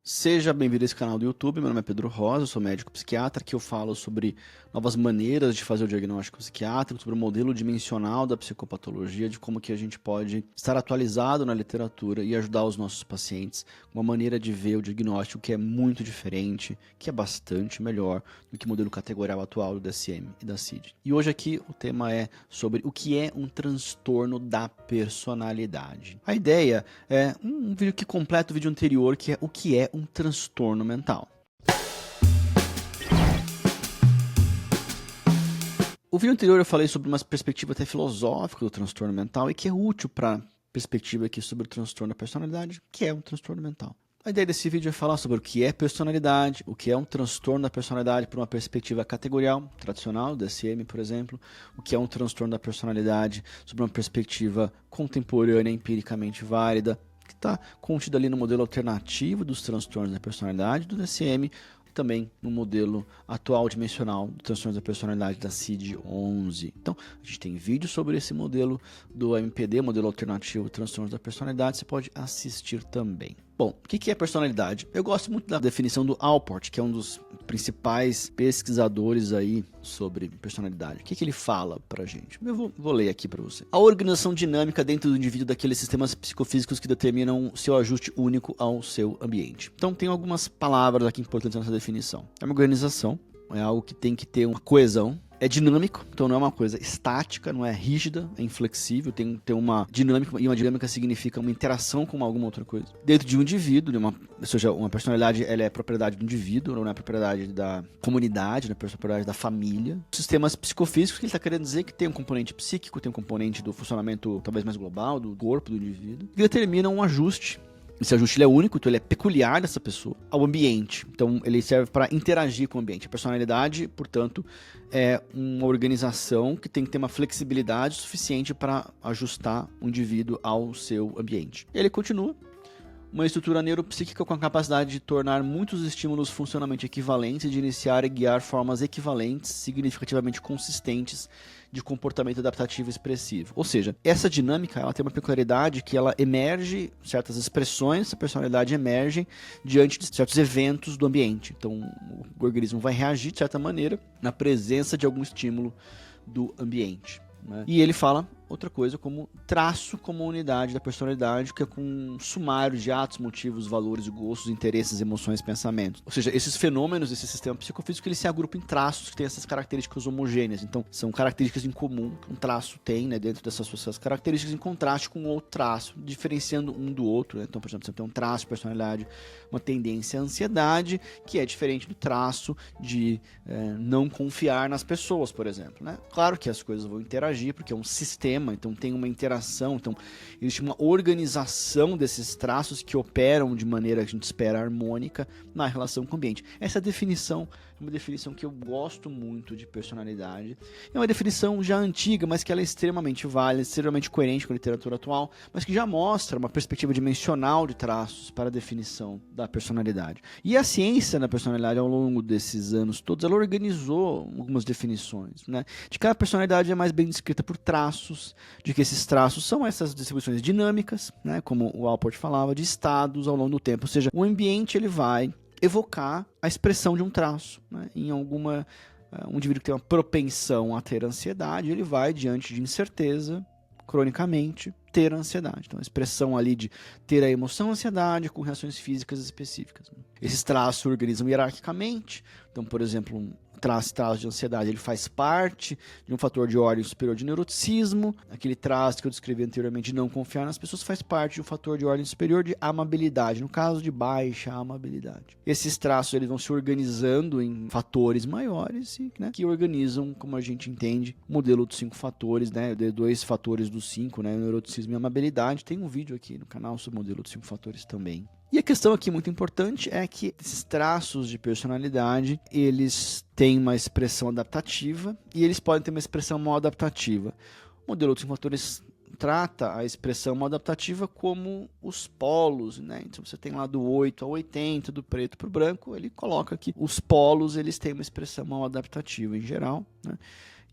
Seja bem-vindo a esse canal do YouTube, meu nome é Pedro Rosa, eu sou médico psiquiatra, que eu falo sobre novas maneiras de fazer o diagnóstico psiquiátrico, sobre o modelo dimensional da psicopatologia, de como que a gente pode estar atualizado na literatura e ajudar os nossos pacientes com uma maneira de ver o diagnóstico que é muito diferente, que é bastante melhor do que o modelo categorial atual do DSM e da CID. E hoje aqui o tema é sobre o que é um transtorno da personalidade. A ideia é um vídeo que completa o vídeo anterior, que é o que é um transtorno mental. O vídeo anterior eu falei sobre uma perspectiva até filosófica do transtorno mental e que é útil para a perspectiva aqui sobre o transtorno da personalidade, que é um transtorno mental. A ideia desse vídeo é falar sobre o que é personalidade, o que é um transtorno da personalidade por uma perspectiva categorial, tradicional, DSM, por exemplo, o que é um transtorno da personalidade sobre uma perspectiva contemporânea, empiricamente válida, que está contido ali no modelo alternativo dos transtornos da personalidade do DSM, e também no modelo atual dimensional dos transtornos da personalidade da CID-11. Então, a gente tem vídeo sobre esse modelo do MPD, modelo alternativo transtornos da personalidade, você pode assistir também. Bom, o que é personalidade? Eu gosto muito da definição do Alport, que é um dos principais pesquisadores aí sobre personalidade. O que ele fala pra gente? Eu vou ler aqui pra você. A organização dinâmica dentro do indivíduo daqueles sistemas psicofísicos que determinam seu ajuste único ao seu ambiente. Então tem algumas palavras aqui importantes nessa definição. É uma organização, é algo que tem que ter uma coesão. É dinâmico, então não é uma coisa estática, não é rígida, é inflexível, tem que ter uma dinâmica, e uma dinâmica significa uma interação com alguma outra coisa. Dentro de um indivíduo, ou seja, uma personalidade ela é propriedade do indivíduo, não é propriedade da comunidade, não é propriedade da família. Sistemas psicofísicos, que ele está querendo dizer que tem um componente psíquico, tem um componente do funcionamento talvez mais global, do corpo do indivíduo, que determinam um ajuste. Esse ajuste ele é único, então ele é peculiar dessa pessoa, ao ambiente. Então ele serve para interagir com o ambiente. A personalidade, portanto, é uma organização que tem que ter uma flexibilidade suficiente para ajustar o indivíduo ao seu ambiente. E ele continua. Uma estrutura neuropsíquica com a capacidade de tornar muitos estímulos funcionalmente equivalentes e de iniciar e guiar formas equivalentes, significativamente consistentes, de comportamento adaptativo expressivo. Ou seja, essa dinâmica ela tem uma peculiaridade que ela emerge, certas expressões dessa personalidade emergem diante de certos eventos do ambiente. Então, o organismo vai reagir de certa maneira na presença de algum estímulo do ambiente. Né? E ele fala outra coisa como traço como unidade da personalidade, que é com um sumário de atos, motivos, valores, gostos, interesses, emoções, pensamentos. Ou seja, esses fenômenos desse sistema psicofísico, eles se agrupam em traços que têm essas características homogêneas. Então, são características em comum que um traço tem, né, dentro dessas suas características, em contraste com outro traço, diferenciando um do outro. Né? Então, por exemplo, você tem um traço de personalidade, uma tendência à ansiedade, que é diferente do traço de não confiar nas pessoas, por exemplo. Né? Claro que as coisas vão interagir, porque é um sistema, então tem uma interação, então existe uma organização desses traços que operam de maneira que a gente espera harmônica na relação com o ambiente. Essa definição é uma definição que eu gosto muito de personalidade. É uma definição já antiga, mas que ela é extremamente válida, extremamente coerente com a literatura atual, mas que já mostra uma perspectiva dimensional de traços para a definição da personalidade. E a ciência da personalidade, ao longo desses anos todos, ela organizou algumas definições, né? De que a personalidade é mais bem descrita por traços, de que esses traços são essas distribuições dinâmicas, né? Como o Alport falava, de estados ao longo do tempo. Ou seja, o ambiente ele vai evocar a expressão de um traço. Né? Em alguma um indivíduo que tem uma propensão a ter ansiedade, ele vai, diante de incerteza, cronicamente, ter ansiedade. Então, a expressão ali de ter a emoção ansiedade com reações físicas específicas. Esses traços se organizam hierarquicamente. Então, por exemplo, um traço de ansiedade, ele faz parte de um fator de ordem superior de neuroticismo. Aquele traço que eu descrevi anteriormente de não confiar nas pessoas faz parte de um fator de ordem superior de amabilidade, no caso de baixa amabilidade. Esses traços eles vão se organizando em fatores maiores e, né, que organizam, como a gente entende, o modelo dos 5 fatores, né, de 2 fatores dos 5, né, neuroticismo e amabilidade. Tem um vídeo aqui no canal sobre o modelo dos 5 fatores também. E a questão aqui muito importante é que esses traços de personalidade, eles têm uma expressão adaptativa e eles podem ter uma expressão mal adaptativa. O modelo dos fatores trata a expressão mal adaptativa como os polos, né? Então você tem lá do 8 ao 80, do preto para o branco, ele coloca que os polos eles têm uma expressão mal adaptativa em geral, né?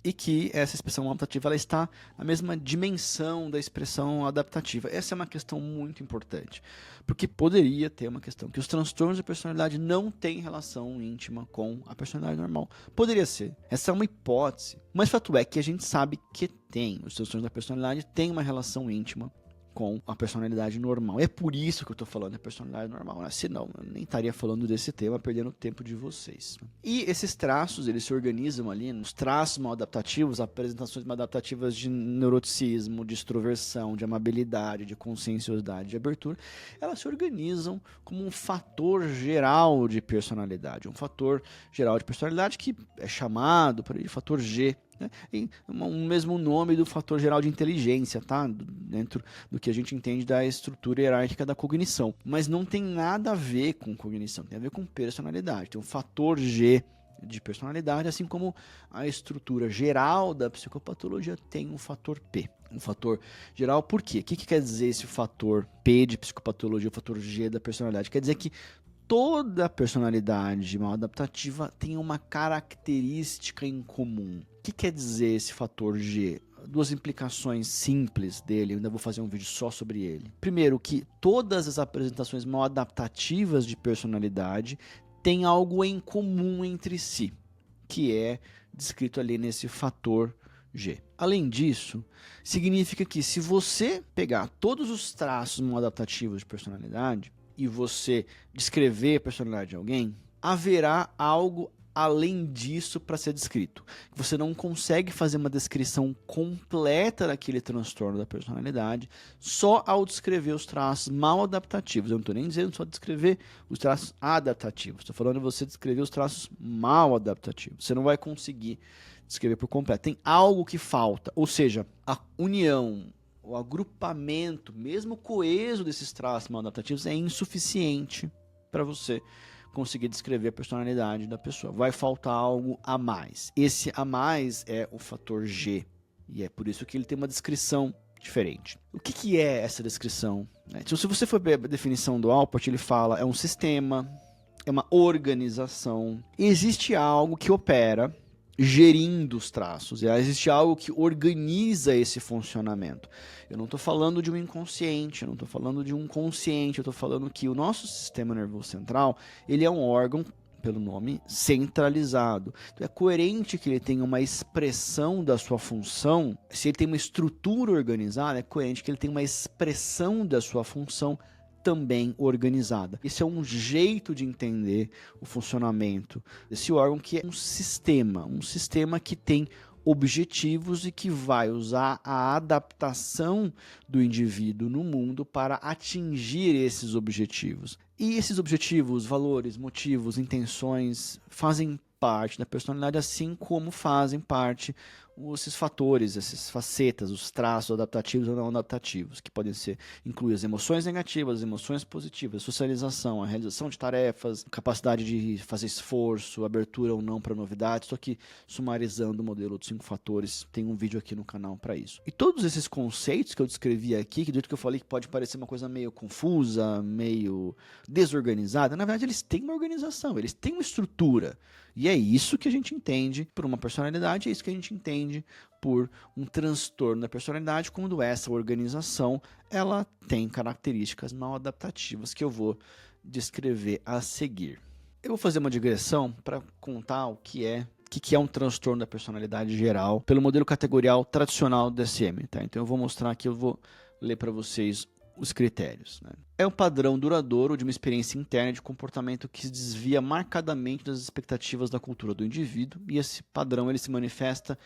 e que essa expressão adaptativa ela está na mesma dimensão da expressão adaptativa. Essa é uma questão muito importante, porque poderia ter uma questão que os transtornos de personalidade não têm relação íntima com a personalidade normal. Poderia ser. Essa é uma hipótese. Mas fato é que a gente sabe que tem. Os transtornos da personalidade têm uma relação íntima com a personalidade normal. É por isso que eu estou falando da personalidade normal, né? Senão eu nem estaria falando desse tema, perdendo o tempo de vocês. E esses traços, eles se organizam ali nos traços maladaptativos, apresentações maladaptativas de neuroticismo, de extroversão, de amabilidade, de conscienciosidade, de abertura, elas se organizam como um fator geral de personalidade, um fator geral de personalidade que é chamado por aí de fator G, né? E um mesmo nome do fator geral de inteligência, tá? Dentro do que a gente entende da estrutura hierárquica da cognição. Mas não tem nada a ver com cognição, tem a ver com personalidade. Tem um fator G de personalidade, assim como a estrutura geral da psicopatologia tem um fator P. Um fator geral, por quê? O que quer dizer esse fator P de psicopatologia, o fator G da personalidade? Quer dizer que toda personalidade maladaptativa tem uma característica em comum. O que quer dizer esse fator G? Duas implicações simples dele, eu ainda vou fazer um vídeo só sobre ele. Primeiro, que todas as apresentações maladaptativas de personalidade têm algo em comum entre si, que é descrito ali nesse fator G. Além disso, significa que se você pegar todos os traços maladaptativos de personalidade e você descrever a personalidade de alguém, haverá algo além disso para ser descrito. Você não consegue fazer uma descrição completa daquele transtorno da personalidade só ao descrever os traços mal adaptativos. Eu não estou nem dizendo só descrever os traços adaptativos. Estou falando de você descrever os traços mal adaptativos. Você não vai conseguir descrever por completo. Tem algo que falta, ou seja, a união, o agrupamento, mesmo coeso desses traços mal adaptativos é insuficiente para você conseguir descrever a personalidade da pessoa. Vai faltar algo a mais. Esse a mais é o fator G. E é por isso que ele tem uma descrição diferente. O que é essa descrição? Então, se você for ver a definição do Alport, ele fala é um sistema, é uma organização. Existe algo que opera gerindo os traços. Existe algo que organiza esse funcionamento. Eu não estou falando de um inconsciente, eu não estou falando de um consciente, eu estou falando que o nosso sistema nervoso central, ele é um órgão, pelo nome, centralizado. Então é coerente que ele tenha uma expressão da sua função. Se ele tem uma estrutura organizada, é coerente que ele tenha uma expressão da sua função também organizada. Esse é um jeito de entender o funcionamento desse órgão, que é um sistema que tem objetivos e que vai usar a adaptação do indivíduo no mundo para atingir esses objetivos. E esses objetivos, valores, motivos, intenções fazem parte da personalidade, assim como fazem parte esses fatores, essas facetas, os traços adaptativos ou não adaptativos, que podem incluir as emoções negativas, as emoções positivas, socialização, a realização de tarefas, capacidade de fazer esforço, abertura ou não para novidades. Estou aqui sumarizando o modelo dos 5 fatores, tem um vídeo aqui no canal para isso. E todos esses conceitos que eu descrevi aqui, que do jeito que eu falei que pode parecer uma coisa meio confusa, meio desorganizada, na verdade eles têm uma organização, eles têm uma estrutura. E é isso que a gente entende por uma personalidade, é isso que a gente entende por um transtorno da personalidade, quando essa organização ela tem características mal adaptativas que eu vou descrever a seguir. Eu vou fazer uma digressão para contar o que é um transtorno da personalidade geral pelo modelo categorial tradicional do DSM. Tá? Então eu vou mostrar aqui, eu vou ler para vocês os critérios. Né? É um padrão duradouro de uma experiência interna de comportamento que se desvia marcadamente das expectativas da cultura do indivíduo, e esse padrão ele se manifesta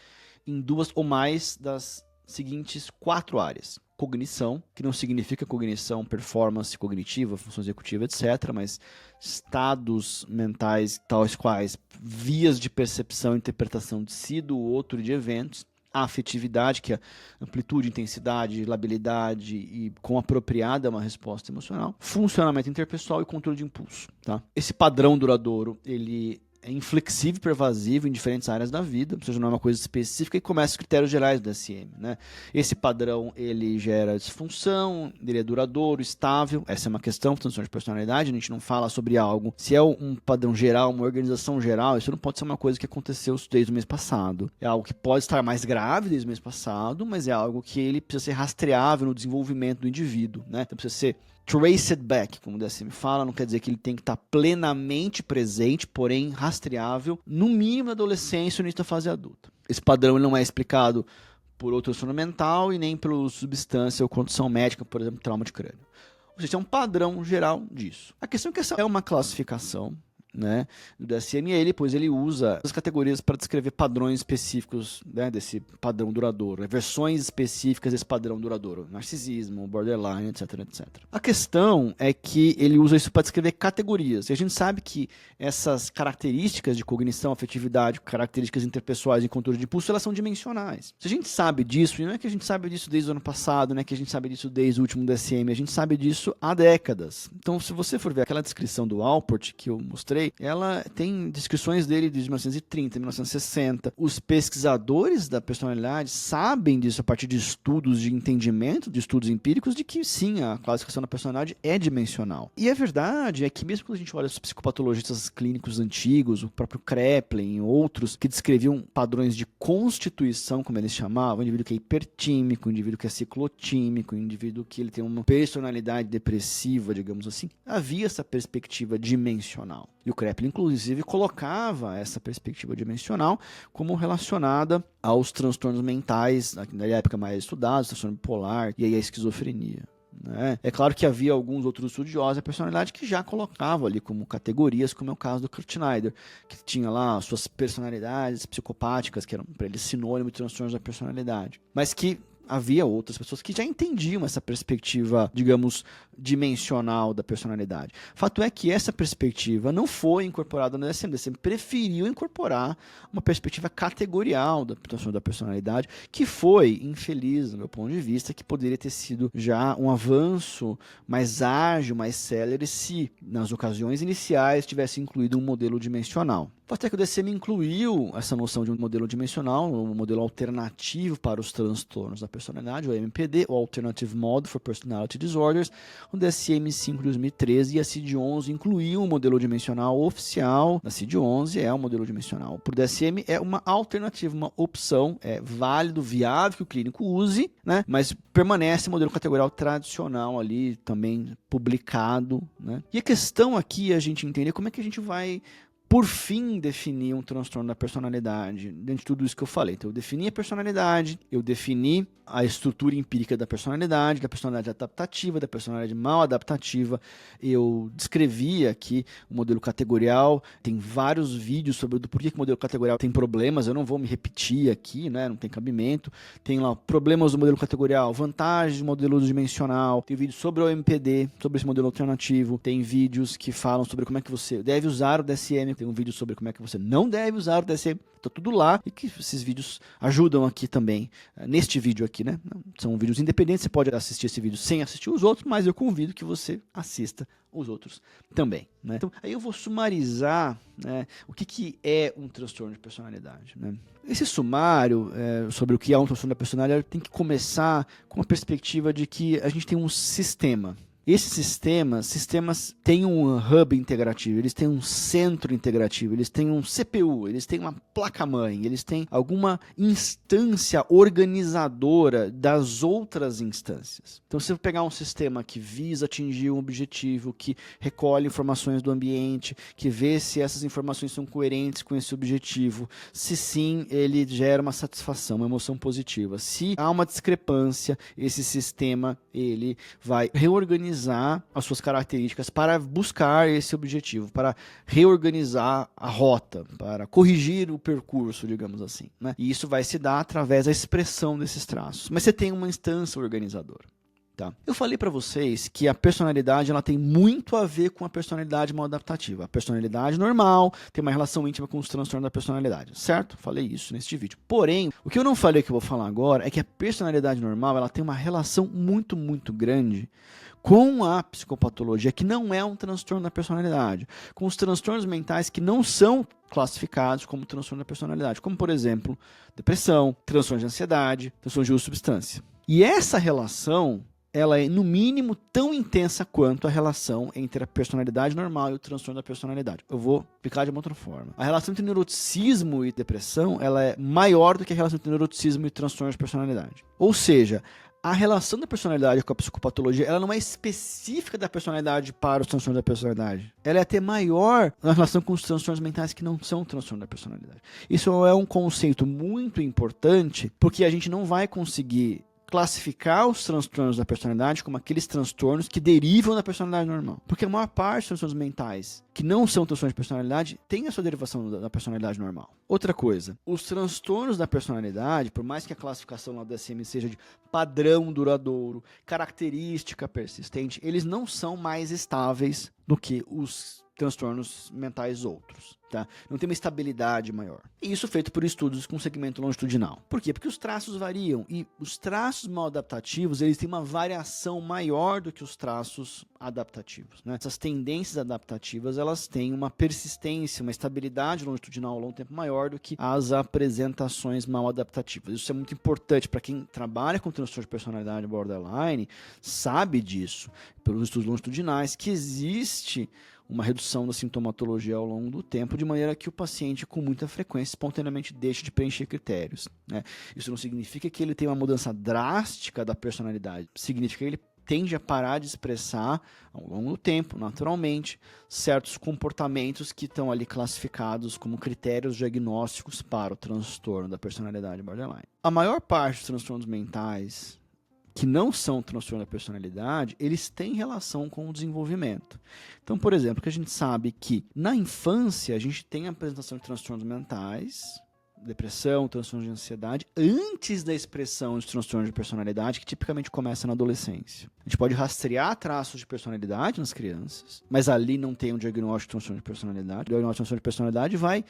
em 2 ou mais das seguintes 4 áreas. Cognição, que não significa cognição, performance cognitiva, função executiva, etc., mas estados mentais tais quais vias de percepção e interpretação de si, do outro e de eventos. A afetividade, que é amplitude, intensidade, labilidade e com apropriada uma resposta emocional. Funcionamento interpessoal e controle de impulso. Tá? Esse padrão duradouro, ele é inflexível e pervasivo em diferentes áreas da vida, ou seja, não é uma coisa específica, e começa os critérios gerais do DSM, né? Esse padrão, ele gera disfunção, ele é duradouro, estável, essa é uma questão, transtorno de personalidade, a gente não fala sobre algo, se é um padrão geral, uma organização geral, isso não pode ser uma coisa que aconteceu desde o mês passado, é algo que pode estar mais grave desde o mês passado, mas é algo que ele precisa ser rastreável no desenvolvimento do indivíduo, né? Então precisa ser traced back, como o DSM fala, não quer dizer que ele tem que estar plenamente presente, porém rastreável, no mínimo na adolescência ou início da fase adulta. Esse padrão ele não é explicado por outro transtorno mental e nem por substância ou condição médica, por exemplo, trauma de crânio. Ou seja, é um padrão geral disso. A questão é que essa é uma classificação, né, do DSM, e ele usa as categorias para descrever padrões específicos, né, desse padrão duradouro, versões específicas desse padrão duradouro, narcisismo, borderline, etc, etc. A questão é que ele usa isso para descrever categorias, e a gente sabe que essas características de cognição, afetividade, características interpessoais e controle de impulso, elas são dimensionais. Se a gente sabe disso, e não é que a gente sabe disso desde o ano passado, não é que a gente sabe disso desde o último DSM, a gente sabe disso há décadas. Então, se você for ver aquela descrição do Alport que eu mostrei, ela tem descrições dele de 1930, 1960. Os pesquisadores da personalidade sabem disso a partir de estudos de entendimento, de estudos empíricos, de que sim, a classificação da personalidade é dimensional. E a verdade é que mesmo quando a gente olha os psicopatologistas clínicos antigos, o próprio Kraepelin e outros, que descreviam padrões de constituição, como eles chamavam, o indivíduo que é hipertímico, o indivíduo que é ciclotímico, o indivíduo que ele tem uma personalidade depressiva, digamos assim, havia essa perspectiva dimensional. E o Kraepelin, inclusive, colocava essa perspectiva dimensional como relacionada aos transtornos mentais, na época mais estudados, transtorno bipolar e aí a esquizofrenia. Né? É claro que havia alguns outros estudiosos da personalidade que já colocavam ali como categorias, como é o caso do Kurt Schneider, que tinha lá suas personalidades psicopáticas, que eram para ele sinônimo de transtornos da personalidade, mas que havia outras pessoas que já entendiam essa perspectiva, digamos, dimensional da personalidade. Fato é que essa perspectiva não foi incorporada no DSM. O DSM preferiu incorporar uma perspectiva categorial da transtorno da personalidade, que foi infeliz, do meu ponto de vista, que poderia ter sido já um avanço mais ágil, mais célere, se nas ocasiões iniciais tivesse incluído um modelo dimensional. Fato é que o DSM incluiu essa noção de um modelo dimensional, um modelo alternativo para os transtornos da personalidade, o MPD, o Alternative Model for Personality Disorders, o DSM-5 de 2013, e a CID-11 incluiu um modelo dimensional oficial. A CID-11 é um modelo dimensional. Para o DSM é uma alternativa, uma opção, é válido, viável que o clínico use, né? Mas permanece o modelo categorial tradicional ali, também publicado, né? E a questão aqui é a gente entender como é que a gente vai, por fim, definir um transtorno da personalidade, dentro de tudo isso que eu falei. Então, eu defini a personalidade, eu defini a estrutura empírica da personalidade adaptativa, da personalidade mal adaptativa. Eu descrevi aqui o modelo categorial, tem vários vídeos sobre por que o modelo categorial tem problemas, eu não vou me repetir aqui, né? Não tem cabimento. Tem lá problemas do modelo categorial, vantagens do modelo dimensional, tem vídeo sobre o MPD, sobre esse modelo alternativo, tem vídeos que falam sobre como é que você deve usar o DSM, tem um vídeo sobre como é que você não deve usar o DSM, tá tudo lá, e que esses vídeos ajudam aqui também, neste vídeo aqui, né? São vídeos independentes, você pode assistir esse vídeo sem assistir os outros, mas eu convido que você assista os outros também, né? Então, aí eu vou sumarizar, né, o que é um transtorno de personalidade, né? Esse sumário sobre o que é um transtorno da personalidade tem que começar com a perspectiva de que a gente tem um sistema. Esses sistemas têm um hub integrativo, eles têm um centro integrativo, eles têm um CPU, eles têm uma placa-mãe, eles têm alguma instância organizadora das outras instâncias. Então, se eu pegar um sistema que visa atingir um objetivo, que recolhe informações do ambiente, que vê se essas informações são coerentes com esse objetivo, se sim, ele gera uma satisfação, uma emoção positiva. Se há uma discrepância, esse sistema ele vai reorganizar as suas características para buscar esse objetivo, para reorganizar a rota, para corrigir o percurso, digamos assim, né? E isso vai se dar através da expressão desses traços. Mas você tem uma instância organizadora. Tá? Eu falei para vocês que a personalidade ela tem muito a ver com a personalidade mal adaptativa. A personalidade normal tem uma relação íntima com os transtornos da personalidade, certo? Falei isso neste vídeo. Porém, o que eu não falei que eu vou falar agora é que a personalidade normal ela tem uma relação muito, muito grande com a psicopatologia, que não é um transtorno da personalidade, com os transtornos mentais que não são classificados como transtorno da personalidade, como, por exemplo, depressão, transtorno de ansiedade, transtorno de uso de substância. E essa relação, ela é, no mínimo, tão intensa quanto a relação entre a personalidade normal e o transtorno da personalidade. Eu vou explicar de uma outra forma. A relação entre neuroticismo e depressão, ela é maior do que a relação entre neuroticismo e transtorno de personalidade. Ou seja, a relação da personalidade com a psicopatologia, ela não é específica da personalidade para os transtornos da personalidade. Ela é até maior na relação com os transtornos mentais que não são transtorno da personalidade. Isso é um conceito muito importante, porque a gente não vai conseguir classificar os transtornos da personalidade como aqueles transtornos que derivam da personalidade normal. Porque a maior parte dos transtornos mentais que não são transtornos de personalidade tem a sua derivação da personalidade normal. Outra coisa, os transtornos da personalidade, por mais que a classificação lá do DSM seja de padrão duradouro, característica persistente, eles não são mais estáveis do que os transtornos mentais outros, tá? Não tem uma estabilidade maior. E isso feito por estudos com segmento longitudinal. Por quê? Porque os traços variam e os traços maladaptativos, eles têm uma variação maior do que os traços adaptativos, né? Essas tendências adaptativas, elas têm uma persistência, uma estabilidade longitudinal ao longo tempo maior do que as apresentações mal adaptativas. Isso é muito importante para quem trabalha com transtorno de personalidade borderline, sabe disso, pelos estudos longitudinais, que existe uma redução da sintomatologia ao longo do tempo, de maneira que o paciente, com muita frequência, espontaneamente deixa de preencher critérios, né? Isso não significa que ele tem uma mudança drástica da personalidade, significa que ele tende a parar de expressar, ao longo do tempo, naturalmente, certos comportamentos que estão ali classificados como critérios diagnósticos para o transtorno da personalidade borderline. A maior parte dos transtornos mentais que não são transtorno da personalidade, eles têm relação com o desenvolvimento. Então, por exemplo, que a gente sabe que na infância a gente tem a apresentação de transtornos mentais, depressão, transtorno de ansiedade, antes da expressão de transtorno de personalidade, que tipicamente começa na adolescência. A gente pode rastrear traços de personalidade nas crianças, mas ali não tem um diagnóstico de transtorno de personalidade. O diagnóstico de transtorno de personalidade vai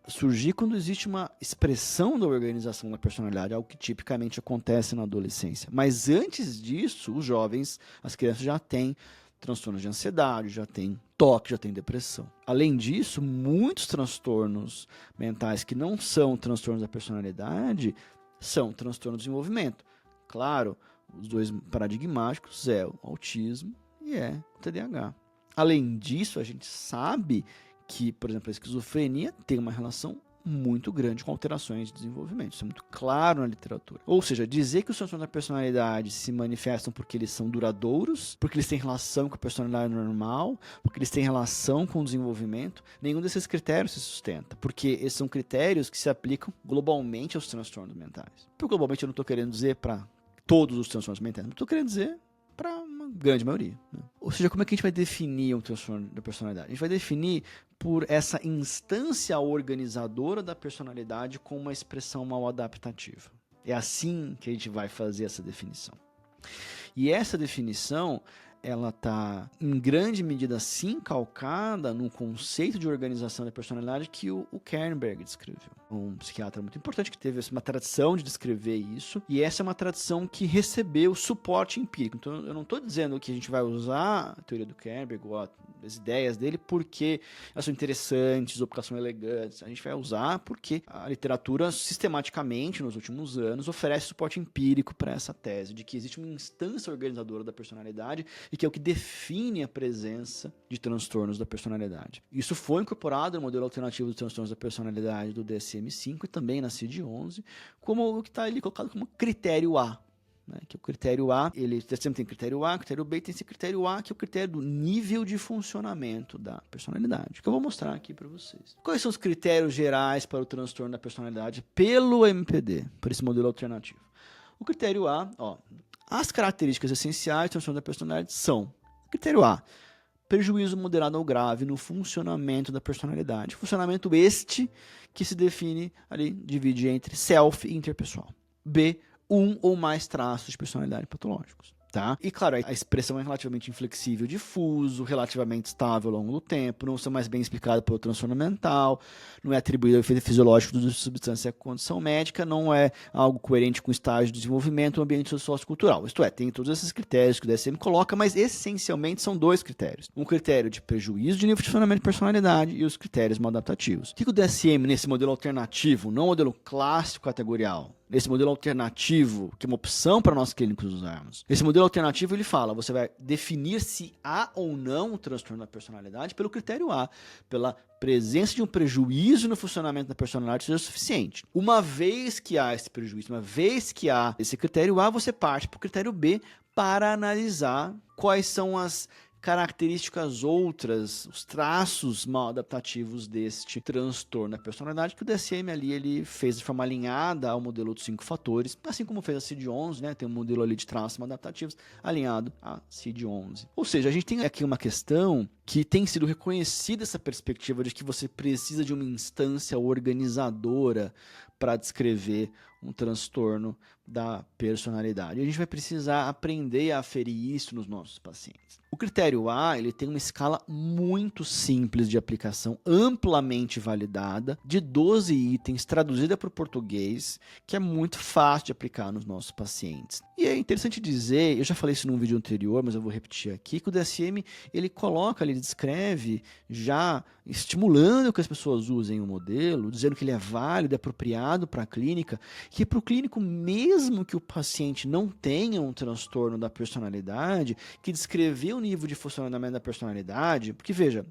surgir quando existe uma expressão da organização da personalidade, algo que tipicamente acontece na adolescência. Mas antes disso, os jovens, as crianças já têm transtornos de ansiedade, já têm toque, já têm depressão. Além disso, muitos transtornos mentais que não são transtornos da personalidade são transtornos de desenvolvimento. Claro, os dois paradigmáticos é o autismo e é o TDAH. Além disso, a gente sabe que, por exemplo, a esquizofrenia tem uma relação muito grande com alterações de desenvolvimento. Isso é muito claro na literatura. Ou seja, dizer que os transtornos da personalidade se manifestam porque eles são duradouros, porque eles têm relação com a personalidade normal, porque eles têm relação com o desenvolvimento, nenhum desses critérios se sustenta, porque esses são critérios que se aplicam globalmente aos transtornos mentais. Por globalmente eu não estou querendo dizer para todos os transtornos mentais, eu estou querendo dizer para uma grande maioria, né? Ou seja, como é que a gente vai definir um transtorno da personalidade? A gente vai definir por essa instância organizadora da personalidade com uma expressão mal adaptativa. É assim que a gente vai fazer essa definição. E essa definição, ela está em grande medida sim calcada no conceito de organização da personalidade que o Kernberg descreveu. Um psiquiatra muito importante que teve uma tradição de descrever isso, e essa é uma tradição que recebeu suporte empírico. Então eu não estou dizendo que a gente vai usar a teoria do Kernberg ou as ideias dele porque elas são interessantes ou porque elas são elegantes. A gente vai usar porque a literatura sistematicamente nos últimos anos oferece suporte empírico para essa tese de que existe uma instância organizadora da personalidade e que é o que define a presença de transtornos da personalidade. Isso foi incorporado no modelo alternativo dos transtornos da personalidade do DSM-5 e também na CID-11, como o que está ali colocado como critério A, né? Que o critério A, ele sempre tem critério A, critério B, tem esse critério A, que é o critério do nível de funcionamento da personalidade, que eu vou mostrar aqui para vocês. Quais são os critérios gerais para o transtorno da personalidade pelo MPD, por esse modelo alternativo? O critério A, as características essenciais do transtorno da personalidade são: critério A, prejuízo moderado ou grave no funcionamento da personalidade. Funcionamento este que se define ali, divide entre self e interpessoal. B, um ou mais traços de personalidade patológicos. tá? E claro, a expressão é relativamente inflexível, difuso, relativamente estável ao longo do tempo, não são mais bem explicado pelo transtorno mental, não é atribuído ao efeito fisiológico da substância com condição médica, não é algo coerente com o estágio de desenvolvimento e o ambiente sociocultural. Isto é, tem todos esses critérios que o DSM coloca, mas essencialmente são dois critérios. Um critério de prejuízo de nível de funcionamento de personalidade e os critérios maladaptativos. O que o DSM, nesse modelo alternativo, não modelo clássico categorial, nesse modelo alternativo, que é uma opção para nós clínicos usarmos. Esse modelo alternativo, ele fala, você vai definir se há ou não um transtorno da personalidade pelo critério A, pela presença de um prejuízo no funcionamento da personalidade seja suficiente. Uma vez que há esse prejuízo, uma vez que há esse critério A, você parte para o critério B para analisar quais são as características outras, os traços mal adaptativos deste transtorno da personalidade, que o DSM ali ele fez de forma alinhada ao modelo dos 5 fatores, assim como fez a CID-11, né? Tem um modelo ali de traços mal adaptativos alinhado à CID-11. Ou seja, a gente tem aqui uma questão que tem sido reconhecida essa perspectiva de que você precisa de uma instância organizadora para descrever um transtorno da personalidade. E a gente vai precisar aprender a aferir isso nos nossos pacientes. O critério A, ele tem uma escala muito simples de aplicação, amplamente validada, de 12 itens, traduzida para o português, que é muito fácil de aplicar nos nossos pacientes. E é interessante dizer, eu já falei isso num vídeo anterior, mas eu vou repetir aqui, que o DSM, ele coloca, ele descreve, já estimulando que as pessoas usem o modelo, dizendo que ele é válido, é apropriado para a clínica, que para o clínico, mesmo que o paciente não tenha um transtorno da personalidade, que descrever o nível de funcionamento da personalidade, porque veja,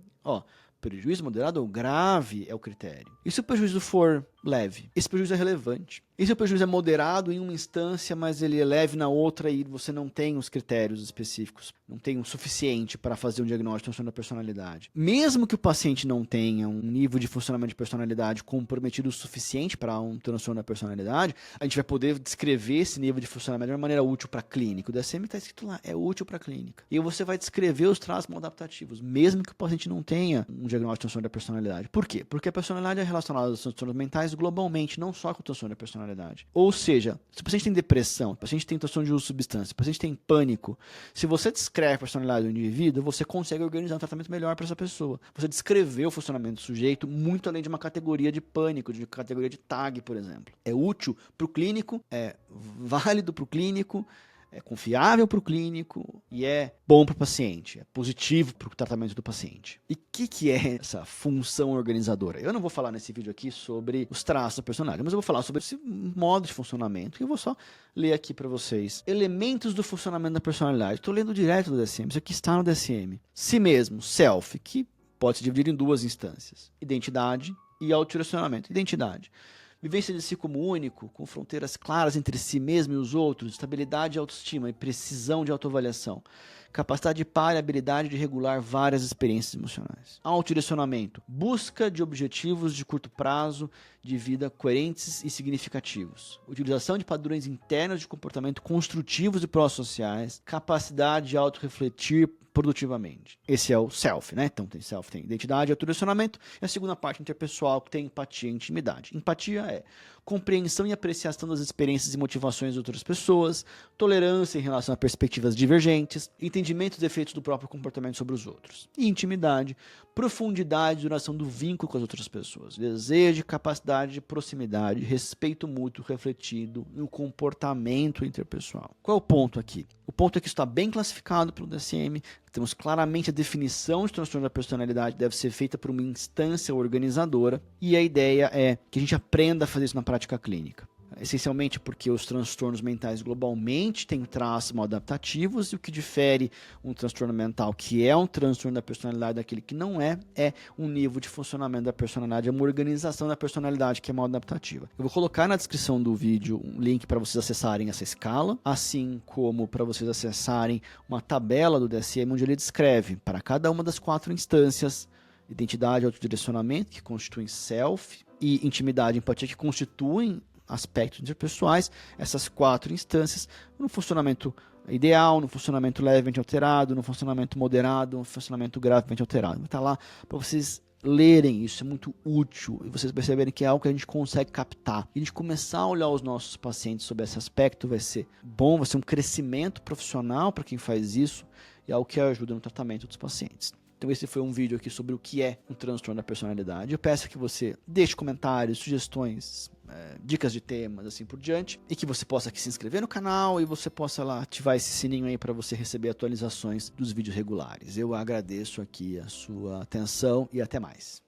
prejuízo moderado ou grave é o critério. E se o prejuízo for leve? Esse prejuízo é relevante. E se o prejuízo é moderado em uma instância, mas ele é leve na outra e você não tem os critérios específicos, não tem o suficiente para fazer um diagnóstico de transtorno da personalidade. Mesmo que o paciente não tenha um nível de funcionamento de personalidade comprometido o suficiente para um transtorno da personalidade, a gente vai poder descrever esse nível de funcionamento de uma maneira útil para a clínica. O DSM está escrito lá, é útil para a clínica. E você vai descrever os traços maladaptativos, mesmo que o paciente não tenha um diagnóstico de transtorno da personalidade. Por quê? Porque a personalidade é relacionada aos transtornos mentais globalmente, não só com o transtorno da personalidade. Ou seja, se o paciente tem depressão, se o paciente tem transtorno de uso de substância, se o paciente tem pânico, se você descreve a personalidade do indivíduo, você consegue organizar um tratamento melhor para essa pessoa. Você descreveu o funcionamento do sujeito muito além de uma categoria de pânico, de categoria de TAG, por exemplo. É útil para o clínico, é válido para o clínico, é confiável para o clínico e é bom para o paciente, é positivo para o tratamento do paciente. E o que é essa função organizadora? Eu não vou falar nesse vídeo aqui sobre os traços da personalidade, mas eu vou falar sobre esse modo de funcionamento, que eu vou só ler aqui para vocês. Elementos do funcionamento da personalidade. Estou lendo direto do DSM, isso aqui está no DSM. Si mesmo, self, que pode se dividir em duas instâncias. Identidade e autodirecionamento. Identidade. Vivência de si como único, com fronteiras claras entre si mesmo e os outros, estabilidade e autoestima e precisão de autoavaliação, capacidade para e habilidade de regular várias experiências emocionais. Autodirecionamento, busca de objetivos de curto prazo de vida coerentes e significativos. Utilização de padrões internos de comportamento construtivos e pró-sociais, capacidade de autorrefletir produtivamente. Esse é o self, né? Então tem self, tem identidade, autodirecionamento, e a segunda parte interpessoal que tem empatia e intimidade. Empatia é compreensão e apreciação das experiências e motivações de outras pessoas, tolerância em relação a perspectivas divergentes, entendimento dos efeitos do próprio comportamento sobre os outros. E intimidade, profundidade e duração do vínculo com as outras pessoas, desejo, capacidade de proximidade, respeito mútuo refletido no comportamento interpessoal. Qual é o ponto aqui? O ponto é que isso está bem classificado pelo DSM, temos claramente a definição de transtorno da personalidade deve ser feita por uma instância organizadora e a ideia é que a gente aprenda a fazer isso na prática clínica. Essencialmente porque os transtornos mentais globalmente têm traços maladaptativos e o que difere um transtorno mental que é um transtorno da personalidade daquele que não é um nível de funcionamento da personalidade, é uma organização da personalidade que é maladaptativa. Eu vou colocar na descrição do vídeo um link para vocês acessarem essa escala, assim como para vocês acessarem uma tabela do DSM onde ele descreve para cada uma das 4 instâncias identidade e autodirecionamento, que constituem self, e intimidade e empatia, que constituem aspectos interpessoais, essas 4 instâncias, no funcionamento ideal, no funcionamento levemente alterado, no funcionamento moderado, no funcionamento gravemente alterado. Vai estar lá para vocês lerem isso, é muito útil, e vocês perceberem que é algo que a gente consegue captar. E a gente começar a olhar os nossos pacientes sobre esse aspecto vai ser bom, vai ser um crescimento profissional para quem faz isso, e é algo que ajuda no tratamento dos pacientes. Então esse foi um vídeo aqui sobre o que é um transtorno da personalidade. Eu peço que você deixe comentários, sugestões, dicas de temas, assim por diante, e que você possa aqui se inscrever no canal e você possa lá ativar esse sininho aí para você receber atualizações dos vídeos regulares. Eu agradeço aqui a sua atenção e até mais.